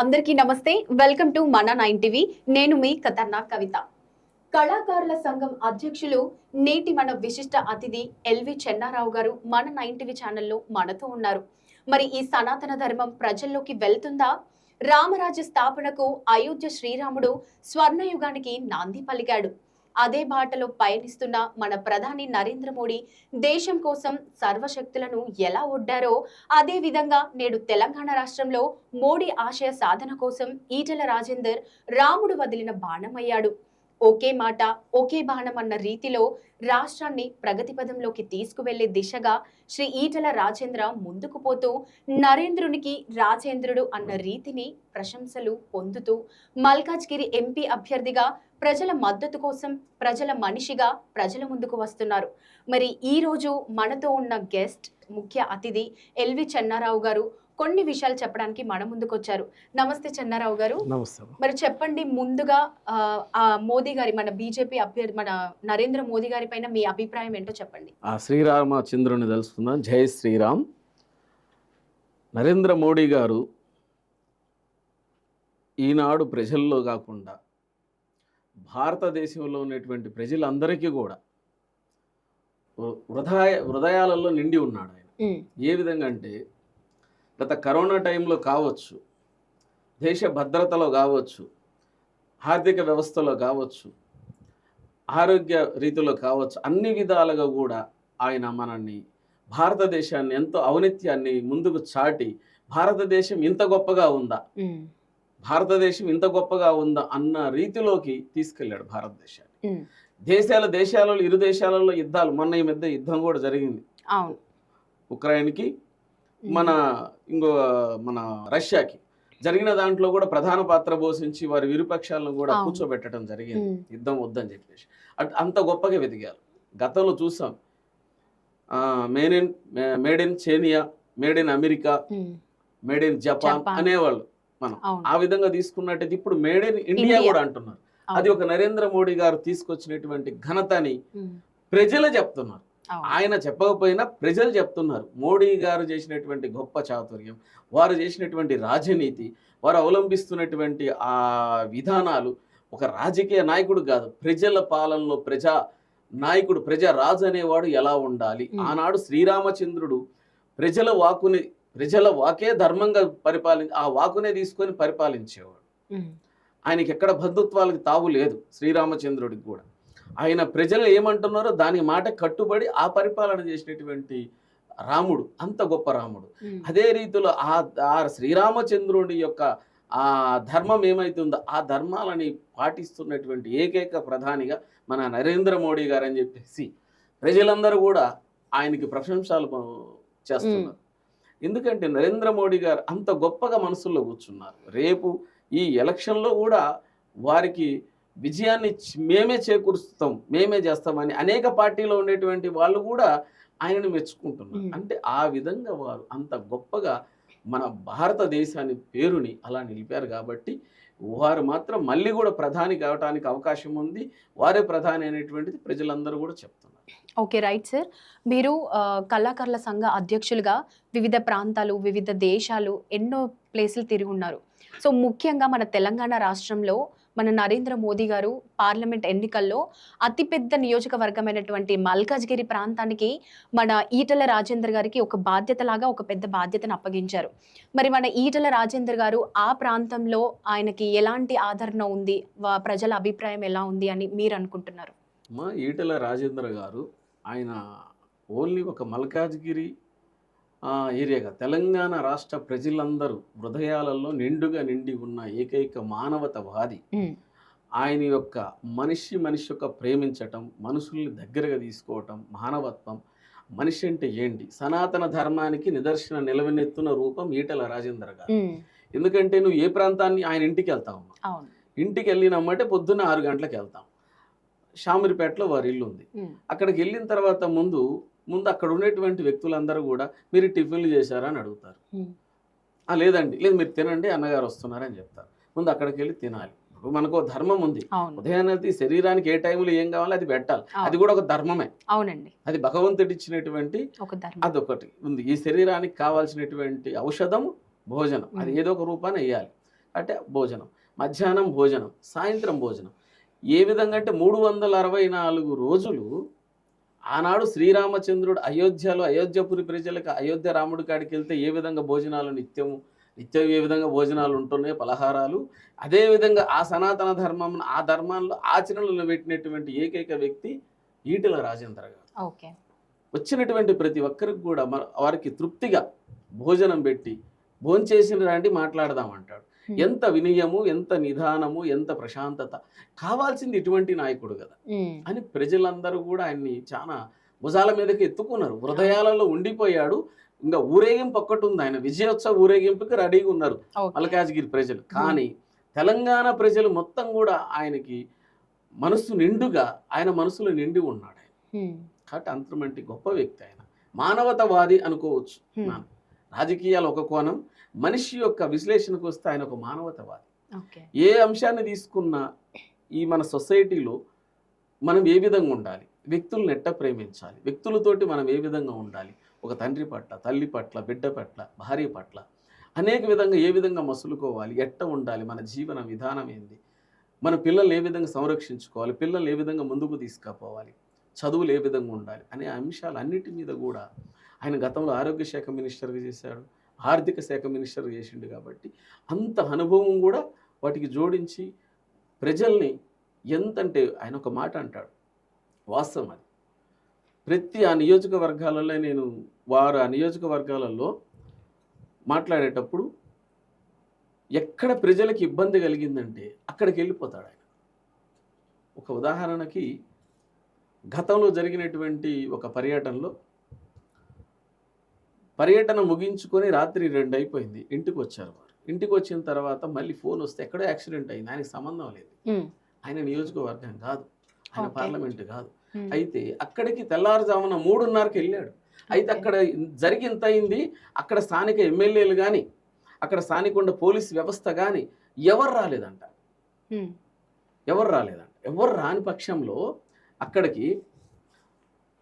అందరికీ నమస్తే. Welcome to మన 9 టీవీ. నేను మీ ఖతర్నాక్ కవిత. కళాకారుల సంఘం అధ్యక్షులు నేటి మన విశిష్ట అతిథి ఎల్వి చెన్నారావు గారు మన 9 టీవీ ఛానల్లో మనతో ఉన్నారు. మరి ఈ సనాతన ధర్మం ప్రజల్లోకి వెళ్తుందా? రామరాజ్య స్థాపనకు అయోధ్య శ్రీరాముడు స్వర్ణయుగానికి నాంది పలికాడు. అదే బాటలో పయనిస్తున్న మన ప్రధాని నరేంద్ర మోడీ దేశం కోసం సర్వశక్తులను ఎలా ఒడ్డారో అదే విధంగా నేడు తెలంగాణ రాష్ట్రంలో మోడీ ఆశయ సాధన కోసం ఈటెల రాజేందర్ రాముడు వదిలిన బాణమయ్యాడు. ఒకే మాట ఒకే బాణం అన్న రీతిలో రాష్ట్రాన్ని ప్రగతి పదంలోకి తీసుకువెళ్లే దిశగా శ్రీ ఈటెల రాజేంద్ర ముందుకు పోతూ నరేంద్రునికి రాజేంద్రుడు అన్న రీతిని ప్రశంసలు పొందుతూ మల్కాజ్గిరి ఎంపీ అభ్యర్థిగా ప్రజల మద్దతు కోసం ప్రజల మనిషిగా ప్రజల ముందుకు వస్తున్నారు. మరి ఈ రోజు మనతో ఉన్న గెస్ట్ ముఖ్య అతిథి ఎల్వి చెన్నారావు గారు కొన్ని విషయాలు చెప్పడానికి మన ముందుకు వచ్చారు. నమస్తే చెన్నారావు గారు. నమస్తే. మరి చెప్పండి, ముందుగా మోదీ గారి మన బీజేపీ అభ్యర్థి మన నరేంద్ర మోదీ గారి పైన మీ అభిప్రాయం ఏంటో చెప్పండి. ఆ శ్రీరామచంద్రుని తెలుసుకుందాం. జై శ్రీరామ్. నరేంద్ర మోడీ గారు ఈనాడు ప్రజల్లో కాకుండా భారతదేశంలో ఉన్నటువంటి ప్రజలందరికీ కూడా హృదయాలలో నిండి ఉన్నాడు ఆయన. ఏ విధంగా అంటే గత కరోనా టైంలో కావచ్చు, దేశ భద్రతలో కావచ్చు, ఆర్థిక వ్యవస్థలో కావచ్చు, ఆరోగ్య రీతిలో కావచ్చు, అన్ని విధాలుగా కూడా ఆయన మనల్ని భారతదేశాన్ని ఎంతో ఔన్నత్యాన్ని ముందుకు చాటి భారతదేశం ఇంత గొప్పగా ఉందా, భారతదేశం ఇంత గొప్పగా ఉందా అన్న రీతిలోకి తీసుకెళ్ళాడు భారతదేశాన్ని. దేశాలలో ఇరు దేశాలలో యుద్ధాలు, మొన్న ఈ మధ్య యుద్ధం కూడా జరిగింది ఉక్రెయిన్కి మన రష్యాకి జరిగిన దాంట్లో కూడా ప్రధాన పాత్ర పోషించి వారి విరుపక్షాలను కూడా కూర్చోబెట్టడం జరిగింది, యుద్ధం వద్దని చెప్పేసి. అంత గొప్పగా వెతికారు. గతంలో చూసాం, made in China, made in America, made in Japan అనేవాళ్ళు. మనం ఆ విధంగా తీసుకున్నట్టయితే ఇప్పుడు మేడ్ ఇన్ ఇండియా కూడా అంటున్నారు. అది ఒక నరేంద్ర మోడీ గారు తీసుకొచ్చినటువంటి ఘనతని ప్రజలు చెప్తున్నారు. ఆయన చెప్పకపోయినా ప్రజలు చెప్తున్నారు. మోడీ గారు చేసినటువంటి గొప్ప చాతుర్యం, వారు చేసినటువంటి రాజనీతి, వారు అవలంబిస్తున్నటువంటి ఆ విధానాలు ఒక రాజకీయ నాయకుడు కాదు, ప్రజల పాలనలో ప్రజా నాయకుడు, ప్రజా రాజు అనేవాడు ఎలా ఉండాలి. ఆనాడు శ్రీరామచంద్రుడు ప్రజల వాకే ధర్మంగా ఆ వాకునే తీసుకొని పరిపాలించేవాడు. ఆయనకి ఎక్కడ బంధుత్వాలకు తావు లేదు. శ్రీరామచంద్రుడికి కూడా ఆయన ప్రజలు ఏమంటున్నారో దాని మాట కట్టుబడి ఆ పరిపాలన చేసినటువంటి రాముడు, అంత గొప్ప రాముడు. అదే రీతిలో ఆ శ్రీరామచంద్రుడి యొక్క ఆ ధర్మం ఏమైతుందో ఆ ధర్మాలని పాటిస్తున్నటువంటి ఏకైక ప్రధానిగా మన నరేంద్ర మోడీ గారు అని చెప్పేసి ప్రజలందరూ కూడా ఆయనకి ప్రశంసలు చేస్తున్నారు. ఎందుకంటే నరేంద్ర మోడీ గారు అంత గొప్పగా మనసుల్లో కూర్చున్నారు. రేపు ఈ ఎలక్షన్లో కూడా వారికి విజయాన్ని మేమే చేకూరుస్తాం, మేమే చేస్తామని అనేక పార్టీలో ఉండేటువంటి వాళ్ళు కూడా ఆయనను మెచ్చుకుంటున్నారు. అంటే ఆ విధంగా వారు అంత గొప్పగా మన భారతదేశాన్ని పేరుని అలా నిలిపారు. కాబట్టి వారు మాత్రం మళ్ళీ కూడా ప్రధాని కావడానికి అవకాశం ఉంది. వారే ప్రధాని అనేటువంటిది ప్రజలందరూ కూడా చెప్తున్నారు. Okay, right sir. మీరు కళాకారుల సంఘ అధ్యక్షులుగా వివిధ ప్రాంతాలు, వివిధ దేశాలు, ఎన్నో ప్లేసులు తిరిగి ఉన్నారు. సో ముఖ్యంగా మన తెలంగాణ రాష్ట్రంలో మన నరేంద్ర మోదీ గారు పార్లమెంట్ ఎన్నికల్లో అతిపెద్ద నియోజకవర్గమైనటువంటి మల్కాజ్గిరి ప్రాంతానికి మన ఈటెల రాజేందర్ గారికి ఒక బాధ్యతలాగా ఒక పెద్ద బాధ్యతను అప్పగించారు. మరి మన ఈటెల రాజేందర్ గారు ఆ ప్రాంతంలో ఆయనకి ఎలాంటి ఆదరణ ఉంది, ప్రజల అభిప్రాయం ఎలా ఉంది అని మీరు అనుకుంటున్నారు? మా ఈటెల రాజేందర్ గారు ఆయన ఓన్లీ ఒక మల్కాజ్గిరి ఏరియాగా తెలంగాణ రాష్ట్ర ప్రజలందరూ హృదయాలలో నిండుగా నిండి ఉన్న ఏకైక మానవతావాది. ఆయన యొక్క మనిషి యొక్క ప్రేమించటం, మనుషుల్ని దగ్గరగా తీసుకోవటం, మానవత్వం, మనిషి అంటే ఏంటి, సనాతన ధర్మానికి నిదర్శన నిలవెన్నెత్తున్న రూపం ఈటెల రాజేందర్ గారు. ఎందుకంటే నువ్వు ఏ ప్రాంతాన్ని ఆయన ఇంటికి వెళ్తావు, ఇంటికి వెళ్ళినమ్మంటే పొద్దున్న 6 గంటలకు వెళ్తాం. షామీర్పేటలో వారి ఇల్లు ఉంది. అక్కడికి వెళ్ళిన తర్వాత ముందు అక్కడ ఉన్నటువంటి వ్యక్తులందరూ కూడా మీరు టిఫిన్లు చేశారా అని అడుగుతారు. లేదండి, లేదు మీరు తినండి అన్నగారు వస్తున్నారని చెప్తారు. ముందు అక్కడికి వెళ్ళి తినాలి. ఇప్పుడు మనకు ధర్మం ఉంది. ఉదయాన్నే శరీరానికి ఏ టైంలో ఏం కావాలో అది పెట్టాలి. అది కూడా ఒక ధర్మమే. అవునండి, అది భగవంతుడి ఇచ్చినటువంటి అదొకటి ఉంది. ఈ శరీరానికి కావాల్సినటువంటి ఔషధం, భోజనం అది ఏదో ఒక రూపాన్ని వేయాలి. అంటే భోజనం, మధ్యాహ్నం భోజనం, సాయంత్రం భోజనం. ఏ విధంగా అంటే 364 రోజులు ఆనాడు శ్రీరామచంద్రుడు అయోధ్యలో అయోధ్యపురి ప్రజలకు అయోధ్య రాముడి కాడికి వెళ్తే ఏ విధంగా భోజనాలు నిత్యం ఏ విధంగా భోజనాలు ఉంటున్నాయో పలహారాలు, అదేవిధంగా ఆ సనాతన ధర్మం ఆ ధర్మాల్లో ఆచరణలో పెట్టినటువంటి ఏకైక వ్యక్తి ఈటెల రాజేంద్ర గారు. ఓకే. వచ్చినటువంటి ప్రతి ఒక్కరికి కూడా వారికి తృప్తిగా భోజనం పెట్టి భోంచేసిన రండి మాట్లాడదామంటాడు. ఎంత వినయము, ఎంత నిదానము, ఎంత ప్రశాంతత, కావాల్సింది ఇటువంటి నాయకుడు కదా అని ప్రజలందరూ కూడా ఆయన్ని చాలా భుజాల మీదకి ఎత్తుకున్నారు, హృదయాలలో ఉండిపోయాడు. ఇంకా ఊరేగింపు ఒక్కటి ఉంది, ఆయన విజయోత్సవ ఊరేగింపుకి రెడీగా ఉన్నారు మల్కాజ్గిరి ప్రజలు. కానీ తెలంగాణ ప్రజలు మొత్తం కూడా ఆయనకి మనస్సు నిండుగా ఆయన మనసులో నిండి ఉన్నాడు ఆయన. కాబట్టి అంతమంటి గొప్ప వ్యక్తి ఆయన, మానవతావాది అనుకోవచ్చు. రాజకీయాలు ఒక కోణం, మనిషి యొక్క విశ్లేషణకు వస్తే ఆయన ఒక మానవతావాది. ఏ అంశాన్ని తీసుకున్నా ఈ మన సొసైటీలో మనం ఏ విధంగా ఉండాలి, వ్యక్తులను ఎట్ట ప్రేమించాలి, వ్యక్తులతోటి మనం ఏ విధంగా ఉండాలి, ఒక తండ్రి పట్ల, తల్లి పట్ల, బిడ్డ పట్ల, భార్య పట్ల అనేక విధంగా ఏ విధంగా మసులుకోవాలి, ఎట్ట ఉండాలి, మన జీవన విధానం ఏంది, మన పిల్లల్ని ఏ విధంగా సంరక్షించుకోవాలి, పిల్లల్ని ఏ విధంగా ముందుకు తీసుకుపోవాలి, చదువులు ఏ విధంగా ఉండాలి అనే అంశాలు అన్నిటి మీద కూడా ఆయన గతంలో ఆరోగ్య శాఖ మినిస్టర్గా చేశాడు, ఆర్థిక శాఖ మినిస్టర్గా చేసిండు. కాబట్టి అంత అనుభవం కూడా వాటికి జోడించి ప్రజల్ని ఎంతంటే ఆయన ఒక మాట అంటాడు, వాస్తవం అది. ప్రతి ఆ నియోజకవర్గాలలో ఆ నియోజకవర్గాలలో మాట్లాడేటప్పుడు ఎక్కడ ప్రజలకు ఇబ్బంది కలిగిందంటే అక్కడికి వెళ్ళిపోతాడు ఆయన. ఒక ఉదాహరణకి గతంలో జరిగినటువంటి ఒక పర్యటన ముగించుకొని రాత్రి 2 అయిపోయింది, ఇంటికి వచ్చారు వారు. ఇంటికి వచ్చిన తర్వాత మళ్ళీ ఫోన్ వస్తే ఎక్కడో యాక్సిడెంట్ అయింది, ఆయనకి సంబంధం లేదు, ఆయన నియోజకవర్గం కాదు, ఆయన పార్లమెంట్ కాదు. అయితే అక్కడికి తెల్లారుజామున 3:30కి వెళ్ళాడు. అయితే అక్కడ ఇంత అయింది, అక్కడ స్థానిక ఎమ్మెల్యేలు కానీ అక్కడ స్థానిక పోలీస్ వ్యవస్థ కానీ ఎవరు రాలేదంట. ఎవరు రాని పక్షంలో అక్కడికి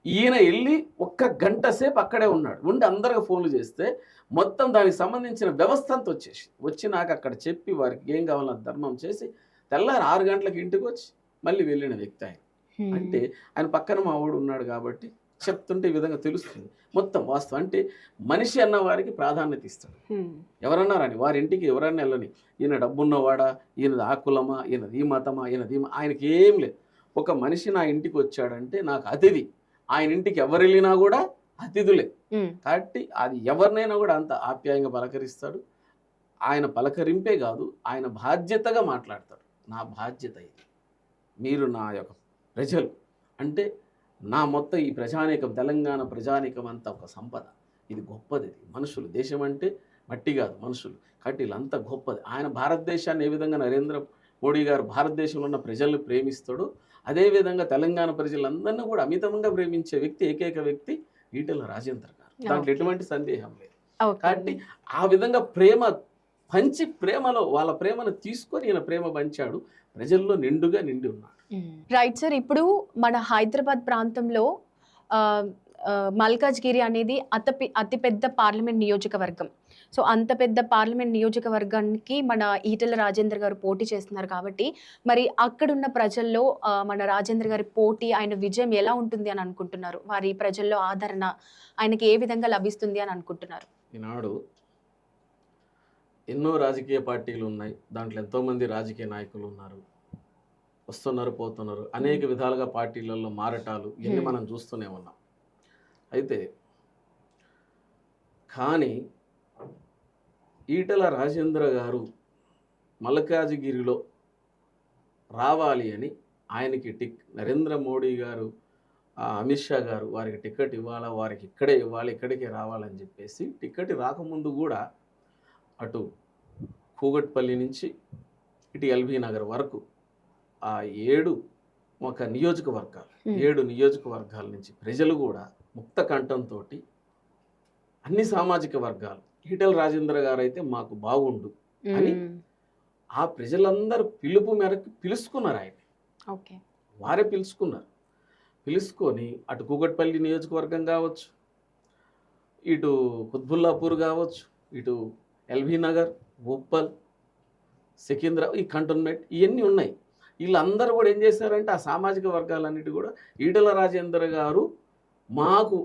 ఈయన వెళ్ళి 1 గంట సేపు అక్కడే ఉన్నాడు. ఉండి అందరికి ఫోన్లు చేస్తే మొత్తం దానికి సంబంధించిన వ్యవస్థ అంతా వచ్చి నాకు అక్కడ చెప్పి వారికి ఏం కావాలో ధర్మం చేసి తెల్లారి 6 గంటలకు ఇంటికి వచ్చి మళ్ళీ వెళ్ళిన వ్యక్తి ఆయన. అంటే ఆయన పక్కన మా వాడు ఉన్నాడు కాబట్టి చెప్తుంటే ఈ విధంగా తెలుస్తుంది మొత్తం వాస్తవం. అంటే మనిషి అన్న వారికి ప్రాధాన్యత ఇస్తాడు. ఎవరన్నారని వారి ఇంటికి ఎవరన్నా వెళ్ళని, ఈయన డబ్బున్నవాడా, ఈయనది ఆ కులమా, ఈయనది ఈ మతమా, ఆయనకి ఏం లేదు. ఒక మనిషి నా ఇంటికి వచ్చాడంటే నాకు అతిథి. ఆయన ఇంటికి ఎవరు వెళ్ళినా కూడా అతిథులే. కాబట్టి అది ఎవరినైనా కూడా అంత ఆప్యాయంగా పలకరిస్తాడు. ఆయన పలకరింపే కాదు, ఆయన బాధ్యతగా మాట్లాడతాడు. నా బాధ్యత ఇది, మీరు నా యొక్క ప్రజలు అంటే నా మొత్తం ఈ ప్రజానీకం, తెలంగాణ ప్రజానీకం అంతా ఒక సంపద, ఇది గొప్పది. ఇది మనుషులు, దేశం అంటే మట్టి కాదు మనుషులు. కాబట్టి వీళ్ళంతా గొప్పది. ఆయన భారతదేశాన్ని ఏ విధంగా నరేంద్ర మోడీ గారు భారతదేశంలో ఉన్న ప్రజలను ప్రేమిస్తాడు, అదేవిధంగా తెలంగాణ ప్రజలందరినీ కూడా అమితంగా ప్రేమించే వ్యక్తి, ఏకైక వ్యక్తి ఈటెల రాజేంద్ర గారు. దాంట్లో ఎటువంటి సందేహం లేదు. కాబట్టి ఆ విధంగా ప్రేమ పంచి, ప్రేమలో వాళ్ళ ప్రేమను తీసుకొని ఈయన ప్రేమ పంచాడు, ప్రజల్లో నిండుగా నిండి ఉన్నాడు. Right sir. ఇప్పుడు మన హైదరాబాద్ ప్రాంతంలో మల్కాజ్గిరి అనేది అతిపెద్ద పార్లమెంట్ నియోజకవర్గం. సో అంత పెద్ద పార్లమెంట్ నియోజకవర్గానికి మన ఈటెల రాజేంద్ర గారు పోటీ చేస్తున్నారు కాబట్టి మరి అక్కడున్న ప్రజల్లో మన రాజేంద్ర గారి పోటీ, ఆయన విజయం ఎలా ఉంటుంది అని అనుకుంటున్నారు? వారి ప్రజల్లో ఆదరణ ఆయనకి ఏ విధంగా లభిస్తుంది అని అనుకుంటున్నారు? ఈనాడు ఎన్నో రాజకీయ పార్టీలు ఉన్నాయి, దాంట్లో ఎంతోమంది రాజకీయ నాయకులు ఉన్నారు, వస్తున్నారు పోతున్నారు, అనేక విధాలుగా పార్టీలలో మారటాలు ఇవన్నీ మనం చూస్తూనే ఉన్నాం. అయితే కానీ ఈటెల రాజేంద్ర గారు మల్కాజ్గిరిలో రావాలి అని ఆయనకి నరేంద్ర మోడీ గారు, అమిత్ షా గారు వారికి టికెట్ ఇవ్వాలా, వారికి ఇక్కడే ఇవ్వాలి, ఇక్కడికే రావాలని చెప్పేసి టికెట్ రాకముందు కూడా అటు కూగట్పల్లి నుంచి ఇటు ఎల్బీ నగర్ వరకు ఆ 7 నియోజకవర్గాల నుంచి ప్రజలు కూడా ముక్త కంఠంతో అన్ని సామాజిక వర్గాలు ఈటెల రాజేంద్ర గారు అయితే మాకు బాగుండు అని ఆ ప్రజలందరూ పిలుపు మేరకు పిలుచుకున్నారు ఆయన. వారే పిలుచుకొని అటు కూగట్పల్లి నియోజకవర్గం కావచ్చు, ఇటు కుత్బుల్లాపూర్ కావచ్చు, ఇటు ఎల్బీ నగర్, ఉప్పల్, ఈ కంటోన్మెంట్ ఇవన్నీ ఉన్నాయి. వీళ్ళందరూ కూడా ఏం చేశారంటే ఆ సామాజిక వర్గాలన్నిటి కూడా ఈటల రాజేందర్ గారు మాకు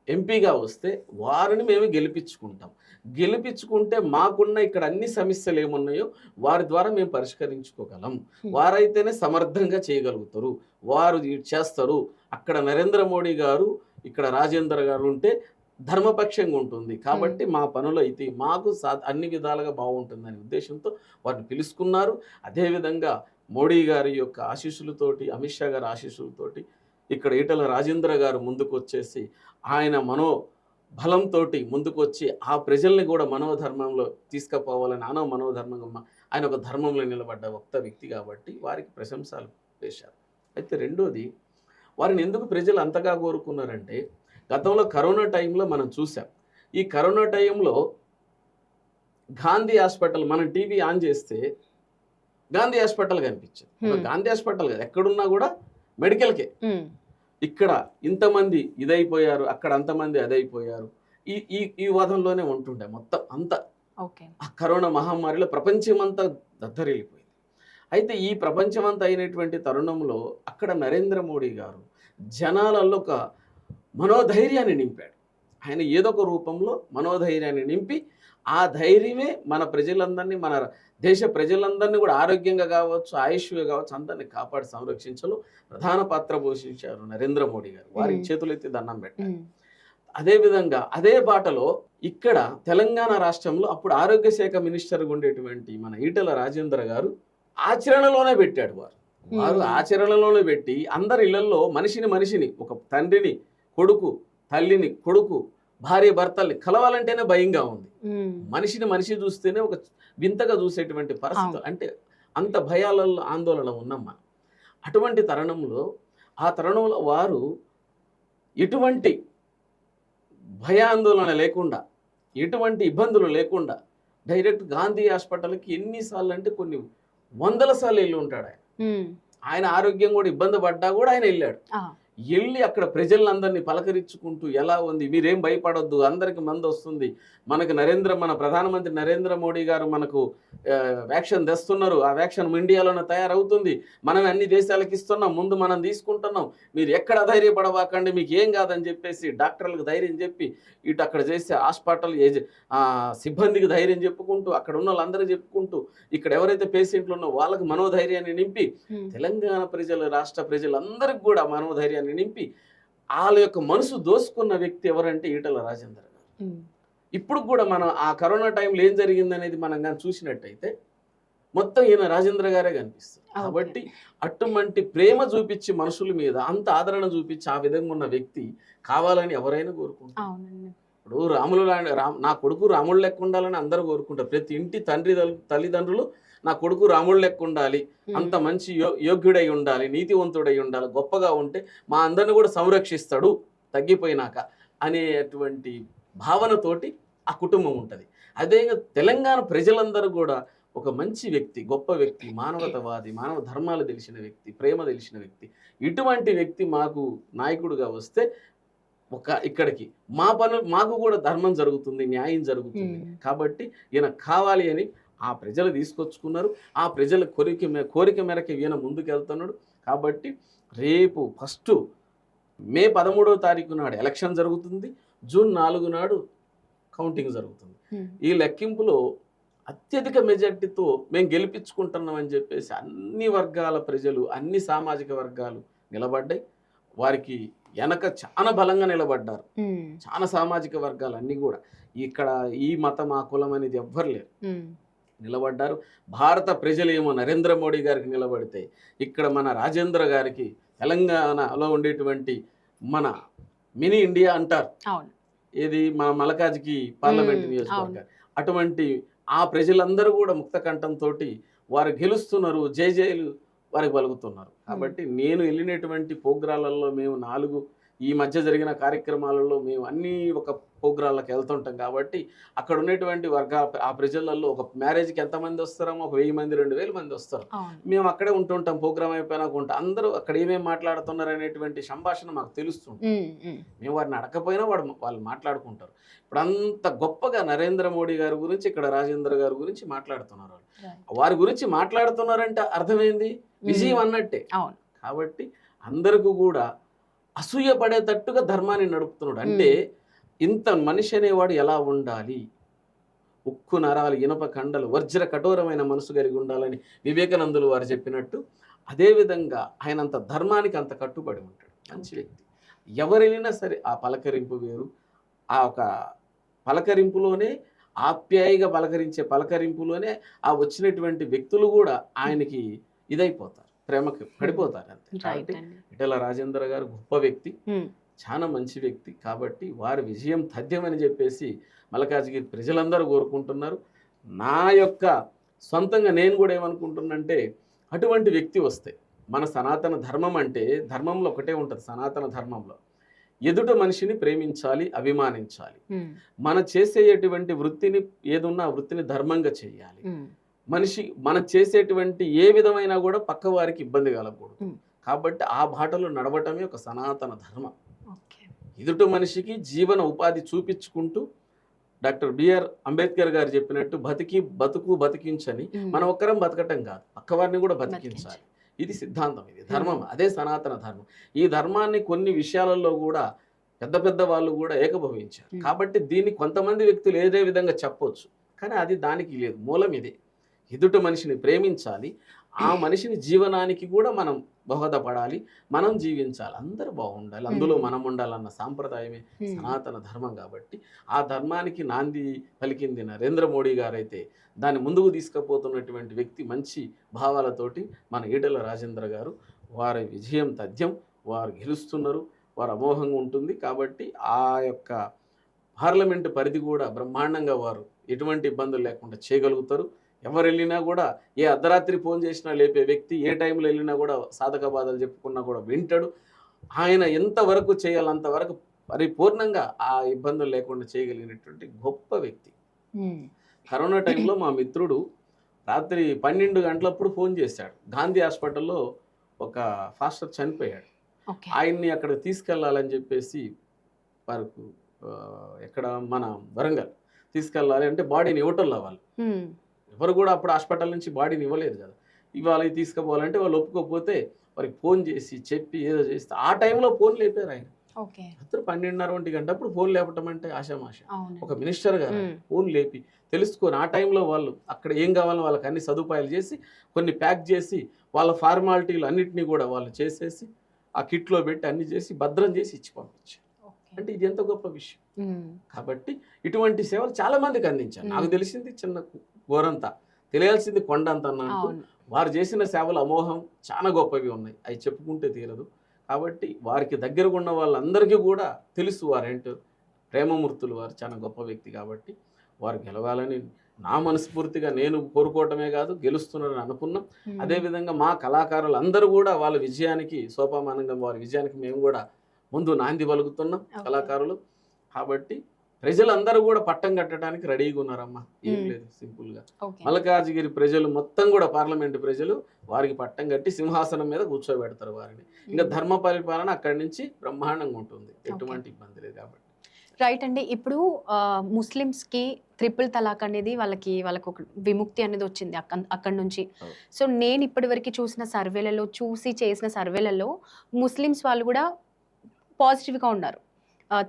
ఎంపీగా వస్తే వారిని మేము గెలిపించుకుంటాం. గెలిపించుకుంటే మాకున్న ఇక్కడ అన్ని సమస్యలు ఏమున్నాయో వారి ద్వారా మేము పరిష్కరించుకోగలం. వారైతేనే సమర్థంగా చేయగలుగుతారు, వారు చేస్తారు. అక్కడ నరేంద్ర మోడీ గారు, ఇక్కడ రాజేందర్ గారు ఉంటే ధర్మపక్షంగా ఉంటుంది. కాబట్టి మా పనులు అయితే మాకు అన్ని విధాలుగా బాగుంటుందనే ఉద్దేశంతో వారిని పిలుచుకున్నారు. అదేవిధంగా మోడీ గారి యొక్క ఆశీస్సులతోటి, అమిత్ షా గారి ఆశీస్సులతోటి ఇక్కడ ఈటల రాజేంద్ర గారు ముందుకు వచ్చేసి ఆయన బలంతో ముందుకు వచ్చి ఆ ప్రజల్ని కూడా మనోధర్మంలో తీసుకుపోవాలని మనోధర్మంగా ఆయన ఒక ధర్మంలో నిలబడ్డ ఒక్క వ్యక్తి కాబట్టి వారికి ప్రశంసలు వేశారు. అయితే రెండోది, వారిని ఎందుకు ప్రజలు అంతగా కోరుకున్నారంటే గతంలో కరోనా టైంలో మనం చూసాం. ఈ కరోనా టైంలో గాంధీ హాస్పిటల్, మనం టీవీ ఆన్ చేస్తే గాంధీ హాస్పిటల్ కనిపించింది. గాంధీ హాస్పిటల్ కదా, ఎక్కడున్నా కూడా మెడికల్కే. ఇక్కడ ఇంతమంది ఇదైపోయారు, అక్కడ అంతమంది అదైపోయారు, ఈ వాదంలోనే ఉంటుండే మొత్తం అంతా. ఆ కరోనా మహమ్మారిలో ప్రపంచమంతా దద్దరిల్లిపోయింది. అయితే ఈ ప్రపంచమంతా అయినటువంటి తరుణంలో అక్కడ నరేంద్ర మోడీ గారు జనాలలో ఒక మనోధైర్యాన్ని నింపాడు. ఆయన ఏదో ఒక రూపంలో మనోధైర్యాన్ని నింపి ఆ ధైర్యమే మన ప్రజలందరినీ, మన దేశ ప్రజలందరినీ కూడా ఆరోగ్యంగా కావచ్చు, ఆయుష్గా కావచ్చు, అందరినీ కాపాడి సంరక్షించలో ప్రధాన పాత్ర పోషించారు నరేంద్ర మోడీ గారు. వారికి చేతులెత్తి దండం పెట్టారు. అదేవిధంగా అదే బాటలో ఇక్కడ తెలంగాణ రాష్ట్రంలో అప్పుడు ఆరోగ్య శాఖ మినిస్టర్గా ఉండేటువంటి మన ఈటల రాజేందర్ గారు ఆచరణలోనే పెట్టాడు. వారు ఆచరణలోనే పెట్టి అందరి ఇళ్లలో మనిషిని, ఒక తండ్రిని కొడుకు, తల్లిని కొడుకు, భార్య భర్తల్ని కలవాలంటేనే భయంగా ఉంది. మనిషి చూస్తేనే ఒక వింతగా చూసేటువంటి పరిస్థితి. అంటే అంత భయాలలో ఆందోళన ఉన్నమ్మా. అటువంటి తరుణంలో వారు ఎటువంటి భయాందోళన లేకుండా, ఎటువంటి ఇబ్బందులు లేకుండా డైరెక్ట్ గాంధీ హాస్పిటల్కి ఎన్నిసార్లు అంటే కొన్ని 100 సార్లు వెళ్ళి ఉంటాడు ఆయన ఆరోగ్యం కూడా ఇబ్బంది పడ్డా కూడా ఆయన వెళ్ళాడు. వెళ్ళి అక్కడ ప్రజలందరినీ పలకరించుకుంటూ ఎలా ఉంది, మీరేం భయపడొద్దు, అందరికి మందు వస్తుంది, మన ప్రధానమంత్రి నరేంద్ర మోడీ గారు మనకు వ్యాక్సిన్ తెస్తున్నారు, ఆ వ్యాక్సిన్ ఇండియాలోనే తయారవుతుంది, మనం అన్ని దేశాలకు ఇస్తున్నాం, ముందు మనం తీసుకుంటున్నాం, మీరు ఎక్కడ ధైర్యపడవాకండి, మీకు ఏం కాదని చెప్పేసి డాక్టర్లకు ధైర్యం చెప్పి, ఇటు అక్కడ చేసే హాస్పిటల్ సిబ్బందికి ధైర్యం చెప్పుకుంటూ, అక్కడ ఉన్న వాళ్ళందరూ చెప్పుకుంటూ, ఇక్కడ ఎవరైతే పేషెంట్లు ఉన్నో వాళ్ళకి మనోధైర్యాన్ని నింపి తెలంగాణ ప్రజలు, రాష్ట్ర ప్రజలందరికీ కూడా మనోధైర్యాన్ని నింపి వాళ్ళ యొక్క మనసు దోసుకున్న వ్యక్తి ఎవరంటే ఈటల రాజేందర్ గారు. ఇప్పుడు కూడా మనం ఆ కరోనా టైంలో ఏం జరిగింది అనేది మనం కానీ చూసినట్టయితే మొత్తం ఈయన రాజేంద్ర గారే కనిపిస్తుంది. కాబట్టి అటువంటి ప్రేమ చూపించి మనుషుల మీద అంత ఆదరణ చూపించి ఆ విధంగా ఉన్న వ్యక్తి కావాలని ఎవరైనా కోరుకుంటారు. ఇప్పుడు నా కొడుకు రాముడు లెక్క ఉండాలని అందరూ కోరుకుంటారు. ప్రతి ఇంటి తల్లిదండ్రులు నా కొడుకు రాముడు లెక్క ఉండాలి, అంత మంచి యోగ్యుడై ఉండాలి, నీతివంతుడై ఉండాలి, గొప్పగా ఉంటే మా అందరిని కూడా సంరక్షిస్తాడు తగ్గిపోయినాక అనేటువంటి భావనతోటి ఆ కుటుంబం ఉంటుంది. అదే తెలంగాణ ప్రజలందరూ కూడా ఒక మంచి వ్యక్తి, గొప్ప వ్యక్తి, మానవతావాది, మానవ ధర్మాలు తెలిసిన వ్యక్తి, ప్రేమ తెలిసిన వ్యక్తి, ఇటువంటి వ్యక్తి మాకు నాయకుడిగా వస్తే ఇక్కడికి మాకు కూడా ధర్మం జరుగుతుంది, న్యాయం జరుగుతుంది. కాబట్టి ఈయన కావాలి అని ఆ ప్రజలు తీసుకొచ్చుకున్నారు. ఆ ప్రజల కోరిక మేరకు ఈయన ముందుకెళ్తున్నాడు. కాబట్టి రేపు ఫస్ట్ మే 13వ తారీఖు నాడు ఎలక్షన్ జరుగుతుంది, జూన్ 4 నాడు కౌంటింగ్ జరుగుతుంది. ఈ లెక్కింపులో అత్యధిక మెజార్టీతో మేము గెలిపించుకుంటున్నామని చెప్పేసి అన్ని వర్గాల ప్రజలు, అన్ని సామాజిక వర్గాలు నిలబడ్డాయి. వారికి వెనక చాలా బలంగా నిలబడ్డారు. చాలా సామాజిక వర్గాలు అన్నీ కూడా, ఇక్కడ ఈ మతం ఆ కులం అనేది ఎవ్వరు లేరు, నిలబడ్డారు. భారత ప్రజలేమో నరేంద్ర మోడీ గారికి నిలబడితే, ఇక్కడ మన రాజేంద్ర గారికి తెలంగాణలో ఉండేటువంటి మన మినీ ఇండియా అంటారు, ఏది మన మలకాజ్కి పార్లమెంట్ నియోజకవర్గం, అటువంటి ఆ ప్రజలందరూ కూడా ముక్త కంఠంతో వారు గెలుస్తున్నారు, జయలు వారికి పలుకుతున్నారు. కాబట్టి నేను వెళ్ళినటువంటి ప్రోగ్రాలలో మేము ఈ మధ్య జరిగిన కార్యక్రమాలలో మేము అన్ని ఒక ప్రోగ్రాంలకు వెళ్తుంటాం కాబట్టి అక్కడ ఉన్నటువంటి ఆ ప్రజలలో ఒక మ్యారేజ్కి ఎంతమంది వస్తారో ఒక 1000 మంది 2000 మంది వస్తారు. మేము అక్కడే ఉంటుంటాం, ప్రోగ్రామ్ అయిపోయినాక ఉంటాం. అందరూ అక్కడ ఏమేమి మాట్లాడుతున్నారు అనేటువంటి సంభాషణ మాకు తెలుస్తుంది. మేము వారిని అడగకపోయినా వాళ్ళు మాట్లాడుకుంటారు. ఇప్పుడు అంత గొప్పగా నరేంద్ర మోడీ గారి గురించి ఇక్కడ రాజేంద్ర గారి గురించి మాట్లాడుతున్నారు. వారి గురించి మాట్లాడుతున్నారంటే అర్థమైంది విజయం అన్నట్టే. కాబట్టి అందరికీ కూడా అసూయ పడేటట్టుగా ధర్మాన్ని నడుపుతున్నాడు. అంటే ఇంత మనిషి అనేవాడు ఎలా ఉండాలి, ఉక్కు నరాలు ఇనప కండలు వజ్ర కఠోరమైన మనసు కలిగి ఉండాలని వివేకానందులు వారు చెప్పినట్టు అదేవిధంగా ఆయన అంత ధర్మానికి అంత కట్టుబడి ఉంటాడు. మంచి వ్యక్తి. ఎవరైనా సరే ఆ పలకరింపు వేరు, ఆ ఒక పలకరింపులోనే ఆప్యాయంగా పలకరించే పలకరింపులోనే ఆ వచ్చినటువంటి వ్యక్తులు కూడా ఆయనకి ఇదైపోతారు, ప్రేమకి పడిపోతారు. అంతే. కాబట్టి ఈటెల రాజేందర్ గారు గొప్ప వ్యక్తి, చాలా మంచి వ్యక్తి. కాబట్టి వారి విజయం తథ్యమని చెప్పేసి మల్కాజ్గిరి ప్రజలందరూ కోరుకుంటున్నారు. నా యొక్క సొంతంగా నేను కూడా ఏమనుకుంటున్నంటే అటువంటి వ్యక్తి వస్తే మన సనాతన ధర్మం అంటే ధర్మంలో ఒకటే ఉంటుంది. సనాతన ధర్మంలో ఎదుట మనిషిని ప్రేమించాలి, అభిమానించాలి. మన చేసేటువంటి వృత్తిని ఏదున్నా వృత్తిని ధర్మంగా చేయాలి. మనం చేసేటువంటి ఏ విధమైనా కూడా పక్క వారికి ఇబ్బంది కలగకూడదు. కాబట్టి ఆ బాటలో నడవటమే ఒక సనాతన ధర్మం. ఎదుటి మనిషికి జీవన ఉపాధి చూపించుకుంటూ డాక్టర్ బిఆర్ అంబేద్కర్ గారు చెప్పినట్టు బతికించని మనం ఒక్కరం బతకటం కాదు, పక్కవారిని కూడా బతికించాలి. ఇది సిద్ధాంతం, ఇది ధర్మం, అదే సనాతన ధర్మం. ఈ ధర్మాన్ని కొన్ని విషయాలలో కూడా పెద్ద పెద్ద వాళ్ళు కూడా ఏకభవించారు. కాబట్టి దీన్ని కొంతమంది వ్యక్తులు ఏదే విధంగా చెప్పొచ్చు, కానీ అది దానికి లేదు. మూలం ఇదే, ఎదుటి మనిషిని ప్రేమించాలి, ఆ మనిషిని జీవనానికి కూడా మనం దోహదపడాలి, మనం జీవించాలి, అందరూ బాగుండాలి, అందులో మనం ఉండాలన్న సాంప్రదాయమే సనాతన ధర్మం. కాబట్టి ఆ ధర్మానికి నాంది పలికింది నరేంద్ర మోడీ గారైతే దాన్ని ముందుకు తీసుకుపోతున్నటువంటి వ్యక్తి మంచి భావాలతోటి మన ఈటెల రాజేంద్ర గారు. వారి విజయం తథ్యం, వారు గెలుస్తున్నారు, వారు అమోఘంగా ఉంటుంది. కాబట్టి ఆ యొక్క పార్లమెంటు పరిధి కూడా బ్రహ్మాండంగా వారు ఎటువంటి ఇబ్బందులు లేకుండా చేయగలుగుతారు. ఎవరు వెళ్ళినా కూడా ఏ అర్ధరాత్రి ఫోన్ చేసినా లేపే వ్యక్తి, ఏ టైంలో వెళ్ళినా కూడా సాధక బాధలు చెప్పుకున్నా కూడా వింటాడు. ఆయన ఎంతవరకు చేయాలంతవరకు పరిపూర్ణంగా ఆ ఇబ్బందులు లేకుండా చేయగలిగినటువంటి గొప్ప వ్యక్తి. కరోనా టైంలో మా మిత్రుడు రాత్రి 12 గంటలప్పుడు ఫోన్ చేశాడు. గాంధీ హాస్పిటల్లో ఒక ఫాస్టర్ చనిపోయాడు. ఆయన్ని అక్కడ తీసుకెళ్లాలని చెప్పేసి వారికి ఎక్కడ మన వరంగల్ తీసుకెళ్ళాలి అంటే బాడీని ఇవ్వటంలో వాళ్ళు ఎవరు కూడా అప్పుడు హాస్పిటల్ నుంచి బాడీని ఇవ్వలేదు కదా. ఇవాళ తీసుకుపోవాలంటే వాళ్ళు ఒప్పుకోకపోతే వారికి ఫోన్ చేసి చెప్పి ఏదో చేస్తే ఆ టైంలో ఫోన్ లేపారు ఆయన. రాత్రి 12:30 గంటప్పుడు ఫోన్ లేపటం అంటే ఆశామాష. ఒక మినిస్టర్ గారు ఫోన్ లేపి తెలుసుకొని ఆ టైంలో వాళ్ళు అక్కడ ఏం కావాలో వాళ్ళకి అన్ని సదుపాయాలు చేసి కొన్ని ప్యాక్ చేసి వాళ్ళ ఫార్మాలిటీలు అన్నిటినీ కూడా వాళ్ళు చేసేసి ఆ కిట్లో పెట్టి అన్ని చేసి భద్రం చేసి ఇచ్చి పంపించారు. అంటే ఇది ఎంత గొప్ప విషయం. కాబట్టి ఇటువంటి సేవలు చాలా మందికి అందించారు. నాకు తెలిసింది చిన్న గోరంతా, తెలియాల్సింది కొండంత అన్నట్టు వారు చేసిన సేవలు అమోఘం, చాలా గొప్పవి ఉన్నాయి, అవి చెప్పుకుంటే తీరదు. కాబట్టి వారికి దగ్గరగా ఉన్న వాళ్ళందరికీ కూడా తెలుసు వారేంటో. ప్రేమమూర్తులు వారు చాలా గొప్ప వ్యక్తి. కాబట్టి వారు గెలవాలని నా మనస్ఫూర్తిగా నేను కోరుకోవటమే కాదు, గెలుస్తున్నారని అనుకున్నాం. అదేవిధంగా మా కళాకారులు అందరూ కూడా వాళ్ళ విజయానికి సోపామానంగా వారి విజయానికి మేము కూడా ముందు నాంది పలుకుతున్నాం కళాకారులు. కాబట్టి ప్రజలందరూ కూడా పట్టం కట్టడానికి రెడీగా ఉన్నారమ్మా. ఏం లేదు, సింపుల్ గా మల్కాజ్గిరి ప్రజలు మొత్తం కూడా పార్లమెంటు ప్రజలు వారికి పట్టం కట్టి సింహాసనం మీద కూర్చోబెడతారు వారిని. ఇంకా ధర్మ పరిపాలన అక్కడి నుంచి బ్రహ్మాండంగా ఉంటుంది, ఎటువంటి ఇబ్బంది లేదు. కాబట్టి రైట్ అండి. ఇప్పుడు ముస్లిమ్స్ కి ట్రిపుల్ తలాక్ అనేది వాళ్ళకి ఒక విముక్తి అనేది వచ్చింది అక్కడి నుంచి. సో నేను ఇప్పటి వరకు చూసిన సర్వేలలో చేసిన సర్వేలలో ముస్లిమ్స్ వాళ్ళు కూడా పాజిటివ్గా ఉన్నారు.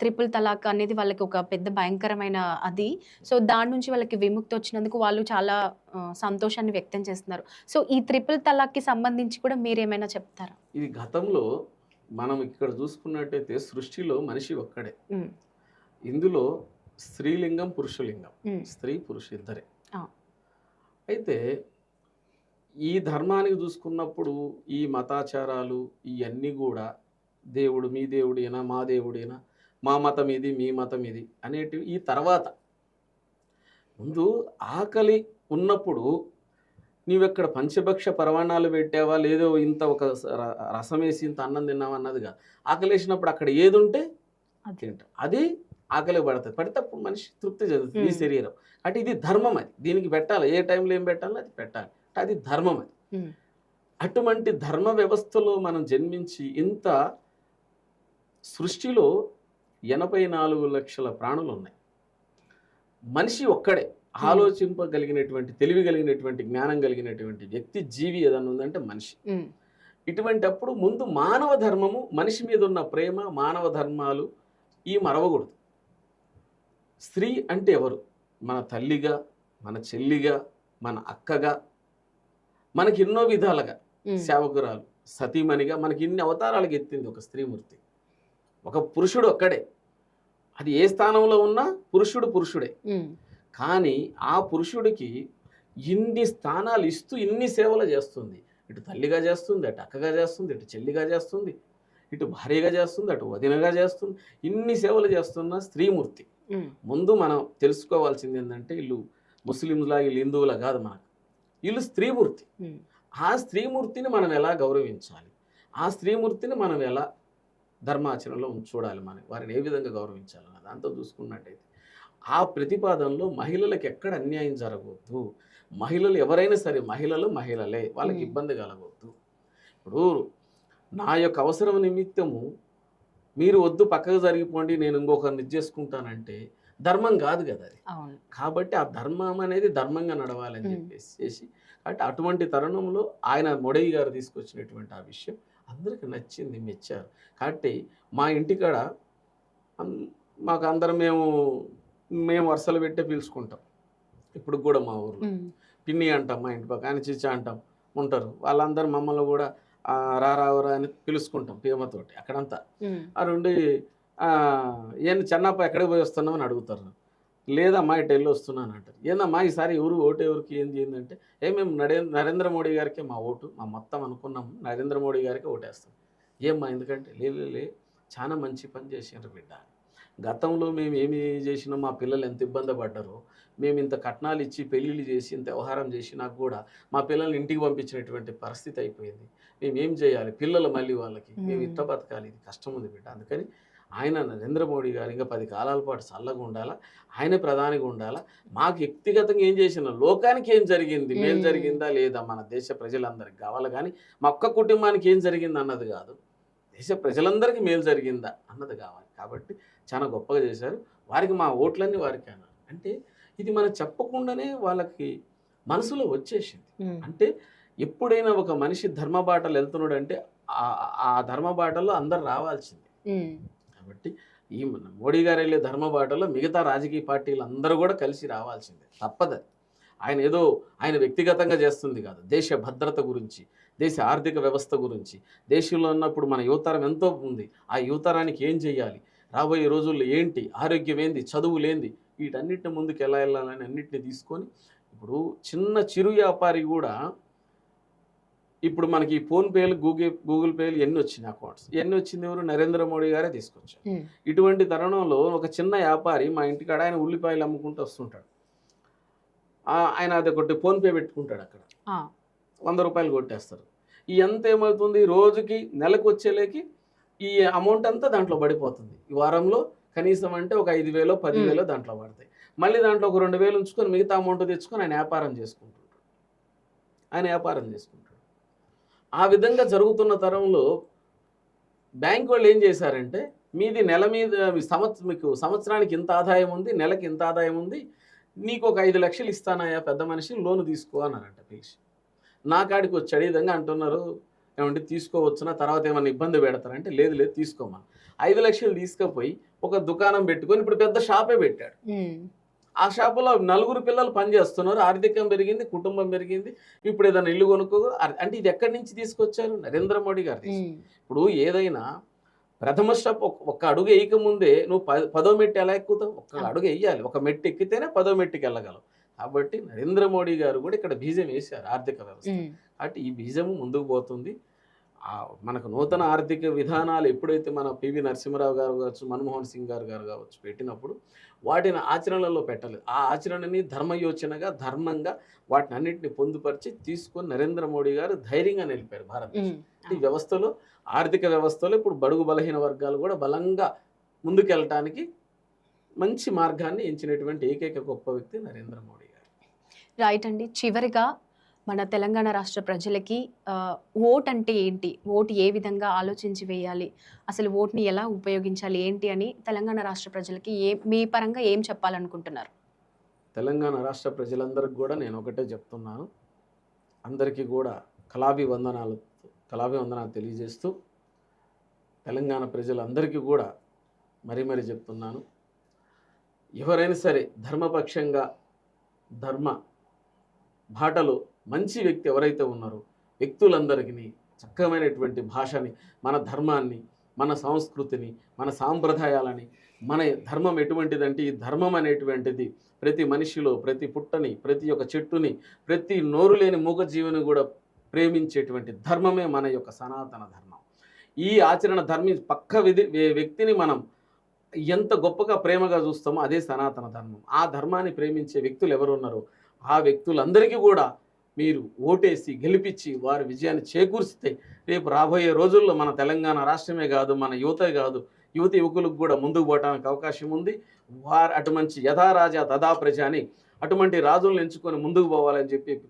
ట్రిపుల్ తలాక్ అనేది వాళ్ళకి ఒక పెద్ద భయంకరమైన అది. సో దాని నుంచి వాళ్ళకి విముక్తి వచ్చినందుకు వాళ్ళు చాలా సంతోషాన్ని వ్యక్తం చేస్తున్నారు. సో ఈ ట్రిపుల్ తలాక్కి సంబంధించి కూడా మీరేమైనా చెప్తారా? ఇది గతంలో మనం ఇక్కడ చూసుకున్నట్టయితే సృష్టిలో మనిషి ఒక్కడే. ఇందులో స్త్రీలింగం పురుషలింగం, స్త్రీ పురుష ఇద్దరే. అయితే ఈ ధర్మానికి చూసుకున్నప్పుడు ఈ మతాచారాలు ఇవన్నీ కూడా దేవుడు మీ దేవుడేనా మా దేవుడేనా, మా మతం ఇది మీ మతం ఇది అనేటివి ఈ తర్వాత. ముందు ఆకలి ఉన్నప్పుడు నీవెక్కడ పంచభక్ష పరమాణాలు పెట్టావా, లేదో ఇంత ఒక రసం వేసి ఇంత అన్నం తిన్నావా అన్నదిగా. ఆకలేసినప్పుడు అక్కడ ఏది ఉంటే అది తింటాం, అది ఆకలి పడుతుంది, పడితే అప్పుడు మనిషి తృప్తి చెందుతుంది ఈ శరీరం. అంటే ఇది ధర్మం, అది దీనికి పెట్టాలి, ఏ టైంలో ఏం పెట్టాలో అది పెట్టాలి, అది ధర్మం అది. అటువంటి ధర్మ వ్యవస్థలో మనం జన్మించి ఇంత సృష్టిలో 84 లక్షల ప్రాణులు ఉన్నాయి. మనిషి ఒక్కడే ఆలోచింపగలిగినటువంటి, తెలివి కలిగినటువంటి, జ్ఞానం కలిగినటువంటి వ్యక్తి, జీవి ఏదన్నా ఉందంటే మనిషి. ఇటువంటి అప్పుడు ముందు మానవ ధర్మము, మనిషి మీద ఉన్న ప్రేమ, మానవ ధర్మాలు ఈ మరవకూడదు. స్త్రీ అంటే ఎవరు? మన తల్లిగా, మన చెల్లిగా, మన అక్కగా, మనకి ఎన్నో విధాలుగా సేవకురాలు, సతీమణిగా, మనకి ఇన్ని అవతారాలకు ఎత్తింది ఒక స్త్రీమూర్తి. ఒక పురుషుడు ఒక్కడే, అది ఏ స్థానంలో ఉన్నా పురుషుడు పురుషుడే. కానీ ఆ పురుషుడికి ఇన్ని స్థానాలు ఇస్తూ ఇన్ని సేవలు చేస్తుంది. ఇటు తల్లిగా చేస్తుంది, అటు అక్కగా చేస్తుంది, ఇటు చెల్లిగా చేస్తుంది, ఇటు భార్యగా చేస్తుంది, అటు వదినగా చేస్తుంది. ఇన్ని సేవలు చేస్తున్న స్త్రీమూర్తి. ముందు మనం తెలుసుకోవాల్సింది ఏంటంటే, వీళ్ళు ముస్లింలా, వీళ్ళు హిందువులా కాదు, మనకు వీళ్ళు స్త్రీమూర్తి. ఆ స్త్రీమూర్తిని మనం ఎలా గౌరవించాలి, ఆ స్త్రీమూర్తిని మనం ఎలా ధర్మాచరణలో చూడాలి, మనం వారిని ఏ విధంగా గౌరవించాలన్న దాంతో చూసుకున్నట్టయితే ఆ ప్రతిపాదనలో మహిళలకు ఎక్కడ అన్యాయం జరగవద్దు. మహిళలు ఎవరైనా సరే, మహిళలే, వాళ్ళకి ఇబ్బంది కలగవద్దు. ఇప్పుడు నా యొక్క అవసరం నిమిత్తము మీరు వద్దు, పక్కకు జరిగిపోండి, నేను ఇంకొకరిని చేసుకుంటానంటే ధర్మం కాదు కదా అది. కాబట్టి ఆ ధర్మం అనేది ధర్మంగా నడవాలని చెప్పేసి, కాబట్టి అటువంటి తరుణంలో ఆయన మొడయ్య గారు తీసుకొచ్చినటువంటి ఆ విషయం అందరికి నచ్చింది, మెచ్చారు. కాబట్టి మా ఇంటికాడ మాకు అందరం మేము వరుసలు పెట్టే పిలుచుకుంటాం. ఇప్పుడు కూడా మా ఊర్లో పిన్ని అంటాం, మా ఇంటి పక్క ఆయన చిచ్చా అంటాం ఉంటారు. వాళ్ళందరూ మమ్మల్ని కూడా రారావరా అని పిలుచుకుంటాం ప్రేమతోటి. అక్కడంతా ఆ నుండి ఏంది చెన్నప్ప ఎక్కడికి పోయి వస్తున్నావు అని అడుగుతారు. లేదమ్మా ఇటు వెళ్ళి వస్తున్నాను అంటారు. ఏందమ్మా ఈసారి ఓటు ఎవరికి ఏందంటే, మేము నరేంద్ర మోడీ గారికి మా ఓటు, మా మొత్తం అనుకున్నాము నరేంద్ర మోడీ గారికి ఓటేస్తాం. ఏమ్మా ఎందుకంటే, లే చాలా మంచి పని చేసినారు బిడ్డ, గతంలో మేము ఏమి చేసినా మా పిల్లలు ఎంత ఇబ్బంది పడ్డారో, మేము ఇంత కట్నాలు ఇచ్చి పెళ్ళిళ్ళు చేసి ఇంత వ్యవహారం చేసినా కూడా మా పిల్లల్ని ఇంటికి పంపించినటువంటి పరిస్థితి అయిపోయింది. మేము ఏం చేయాలి, పిల్లలు మళ్ళీ వాళ్ళకి మేము ఇట్ట బతకాలి, ఇది కష్టం ఉంది బిడ్డ. అందుకని ఆయన నరేంద్ర మోడీ గారు ఇంకా 10 కాలాల పాటు చల్లగా ఉండాలా, ఆయనే ప్రధానిగా ఉండాలా. మాకు వ్యక్తిగతంగా ఏం చేసిన, లోకానికి ఏం జరిగింది, మేలు జరిగిందా లేదా, మన దేశ ప్రజలందరికీ కావాలి. కానీ మా ఒక్క కుటుంబానికి ఏం జరిగింది అన్నది కాదు, దేశ ప్రజలందరికీ మేలు జరిగిందా అన్నది కావాలి. కాబట్టి చాలా గొప్పగా చేశారు. వారికి మా ఓట్లన్నీ వారికి అన్నారు. అంటే ఇది మనం చెప్పకుండానే వాళ్ళకి మనసులో వచ్చేసింది. అంటే ఎప్పుడైనా ఒక మనిషి ధర్మబాటలు వెళ్తున్నాడు అంటే ఆ ధర్మబాటలో అందరు రావాల్సింది. కాబట్టి ఈ మోడీ గారు వెళ్ళే ధర్మబాటలో మిగతా రాజకీయ పార్టీలు అందరూ కూడా కలిసి రావాల్సిందే, తప్పదు. ఆయన వ్యక్తిగతంగా చేస్తుంది కాదు, దేశ భద్రత గురించి, దేశ ఆర్థిక వ్యవస్థ గురించి, దేశంలో ఉన్నప్పుడు మన యువతరం ఎంతో ఉంది, ఆ యువతరానికి ఏం చేయాలి, రాబోయే రోజుల్లో ఏంటి, ఆరోగ్యం ఏంది, చదువులేంది, వీటన్నిటిని ముందుకు ఎలా వెళ్ళాలని అన్నింటినీ తీసుకొని, ఇప్పుడు చిన్న చిరు వ్యాపారి కూడా ఇప్పుడు మనకి ఫోన్పేలు, గూగుల్ పేలు ఎన్ని వచ్చినాయి, అకౌంట్స్ ఎన్ని వచ్చింది, ఎవరు నరేంద్ర మోడీ గారే తీసుకొచ్చారు. ఇటువంటి తరుణంలో ఒక చిన్న వ్యాపారి మా ఇంటికాడ ఆయన ఉల్లిపాయలు అమ్ముకుంటూ వస్తుంటాడు. ఆయన అది ఒకటి ఫోన్పే పెట్టుకుంటాడు, అక్కడ 100 రూపాయలు కొట్టేస్తారు. ఈ ఎంత ఏమవుతుంది, రోజుకి నెలకు వచ్చేలేకి ఈ అమౌంట్ అంతా దాంట్లో పడిపోతుంది. ఈ వారంలో కనీసం అంటే ఒక 5,000 10,000 దాంట్లో పడతాయి. మళ్ళీ దాంట్లో ఒక 2,000 ఉంచుకొని మిగతా అమౌంట్ తెచ్చుకొని ఆయన వ్యాపారం చేసుకుంటుంటాడు. ఆ విధంగా జరుగుతున్న తరంలో బ్యాంక్ వాళ్ళు ఏం చేశారంటే, మీది నెల మీద మీకు సంవత్సరానికి ఇంత ఆదాయం ఉంది, నెలకి ఇంత ఆదాయం ఉంది, నీకు ఒక 5 లక్షలు ఇస్తానయా పెద్ద మనిషి, లోను తీసుకో అన్నారంట పిలిచి. నా కాడికి వచ్చాడు. ఈ విధంగా అంటున్నారు, ఏమంటే తీసుకోవచ్చునా, తర్వాత ఏమైనా ఇబ్బంది పెడతారంటే, లేదు తీసుకోమని 5 లక్షలు తీసుకుపోయి ఒక దుకాణం పెట్టుకొని ఇప్పుడు పెద్ద షాపే పెట్టాడు. ఆ షాపులో 4 పిల్లలు పనిచేస్తున్నారు, ఆర్థికం పెరిగింది, కుటుంబం పెరిగింది. ఇప్పుడు ఏదైనా ఇల్లు కొనుక్కో అంటే ఇది ఎక్కడి నుంచి తీసుకొచ్చారు, నరేంద్ర మోడీ గారు. ఇప్పుడు ఏదైనా ప్రథమ స్టెప్ ఒక్క అడుగు వేయకముందే నువ్వు 10వ మెట్టు ఎలా ఎక్కుతావు, ఒక్క అడుగు వేయాలి, ఒక మెట్టు ఎక్కితేనే 10వ మెట్టుకి వెళ్ళగలవు. కాబట్టి నరేంద్ర మోడీ గారు కూడా ఇక్కడ బీజం వేశారు ఆర్థిక వ్యవస్థ. కాబట్టి ఈ బీజము ముందుకు పోతుంది. మనకు నూతన ఆర్థిక విధానాలు ఎప్పుడైతే మన పివి నరసింహరావు గారు కావచ్చు, మన్మోహన్ సింగ్ గారు కావచ్చు పెట్టినప్పుడు వాటిని ఆచరణలో పెట్టలేదు. ఆ ఆచరణని ధర్మయోచనగా, ధర్మంగా వాటిని అన్నింటిని పొందుపరిచి తీసుకొని నరేంద్ర మోడీ గారు ధైర్యంగా నిలిపారు భారతదేశం. ఈ వ్యవస్థలో, ఆర్థిక వ్యవస్థలో ఇప్పుడు బడుగు బలహీన వర్గాలు కూడా బలంగా ముందుకెళ్ళటానికి మంచి మార్గాన్ని ఎంచినటువంటి ఏకైక గొప్ప వ్యక్తి నరేంద్ర మోడీ గారు. రైట్ అండి. చివరిగా మన తెలంగాణ రాష్ట్ర ప్రజలకి ఓట్ అంటే ఏంటి, ఓటు ఏ విధంగా ఆలోచించి వేయాలి, అసలు ఓట్ని ఎలా ఉపయోగించాలి ఏంటి అని తెలంగాణ రాష్ట్ర ప్రజలకి మీ పరంగా ఏం చెప్పాలనుకుంటున్నారు? తెలంగాణ రాష్ట్ర ప్రజలందరికీ కూడా నేను ఒకటే చెప్తున్నాను. అందరికీ కూడా కళాభివందనాలు తెలియజేస్తూ తెలంగాణ ప్రజలందరికీ కూడా మరీ చెప్తున్నాను. ఎవరైనా సరే ధర్మపక్షంగా, ధర్మ బాటలో మంచి వ్యక్తి ఎవరైతే ఉన్నారో వ్యక్తులందరికీ చక్కమైనటువంటి భాషని, మన ధర్మాన్ని, మన సంస్కృతిని, మన సాంప్రదాయాలని, మన ధర్మం ఎటువంటిదంటే ఈ ధర్మం అనేటువంటిది ప్రతి మనిషిలో, ప్రతి పుట్టని, ప్రతి ఒక్క చెట్టుని, ప్రతి నోరు లేని మూగజీవిని కూడా ప్రేమించేటువంటి ధర్మమే మన యొక్క సనాతన ధర్మం. ఈ ఆచరణ పక్క వ్యక్తిని మనం ఎంత గొప్పగా ప్రేమగా చూస్తామో అదే సనాతన ధర్మం. ఆ ధర్మాన్ని ప్రేమించే వ్యక్తులు ఎవరున్నారో ఆ వ్యక్తులందరికీ కూడా మీరు ఓటేసి గెలిపించి వారి విజయాన్ని చేకూర్చితే రేపు రాబోయే రోజుల్లో మన తెలంగాణ రాష్ట్రమే కాదు, మన యువత యువకులకు కూడా ముందుకు పోవడానికి అవకాశం ఉంది. వారు అటువంటి యథారాజా తదా ప్రజ అని అటువంటి రాజులను ఎంచుకొని ముందుకు పోవాలని చెప్పి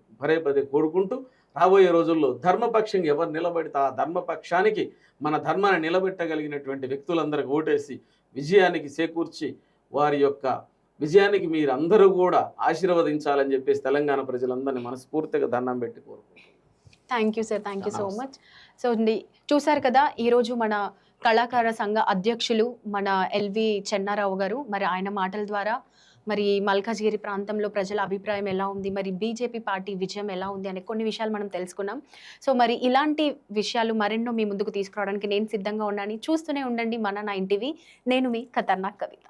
పదే కోరుకుంటూ రాబోయే రోజుల్లో ధర్మపక్షంగా ఎవరు నిలబడితే ఆ ధర్మపక్షానికి మన ధర్మాన్ని నిలబెట్టగలిగినటువంటి వ్యక్తులందరికీ ఓటేసి విజయానికి చేకూర్చి వారి యొక్క విజయానికి మీరు అందరూ కూడా ఆశీర్వదించాలని చెప్పేసి తెలంగాణ ప్రజలందరినీ మనస్ఫూర్తిగా దండం పెట్టి కోరుకుంటున్నాను. Thank you sir, thank you so much. So చూసారు కదా, ఈరోజు మన కళాకార సంఘ అధ్యక్షులు మన ఎల్వి చెన్నారావు గారు, మరి ఆయన మాటల ద్వారా మరి మల్కాజ్గిరి ప్రాంతంలో ప్రజల అభిప్రాయం ఎలా ఉంది, మరి బీజేపీ పార్టీ విజయం ఎలా ఉంది అనే కొన్ని విషయాలు మనం తెలుసుకున్నాం. సో మరి ఇలాంటి విషయాలు మరెన్నో మీ ముందుకు తీసుకురావడానికి నేను సిద్ధంగా ఉన్నాను. చూస్తూనే ఉండండి మన 9 టీవీ. నేను మీ ఖతర్నాక్ కవిత.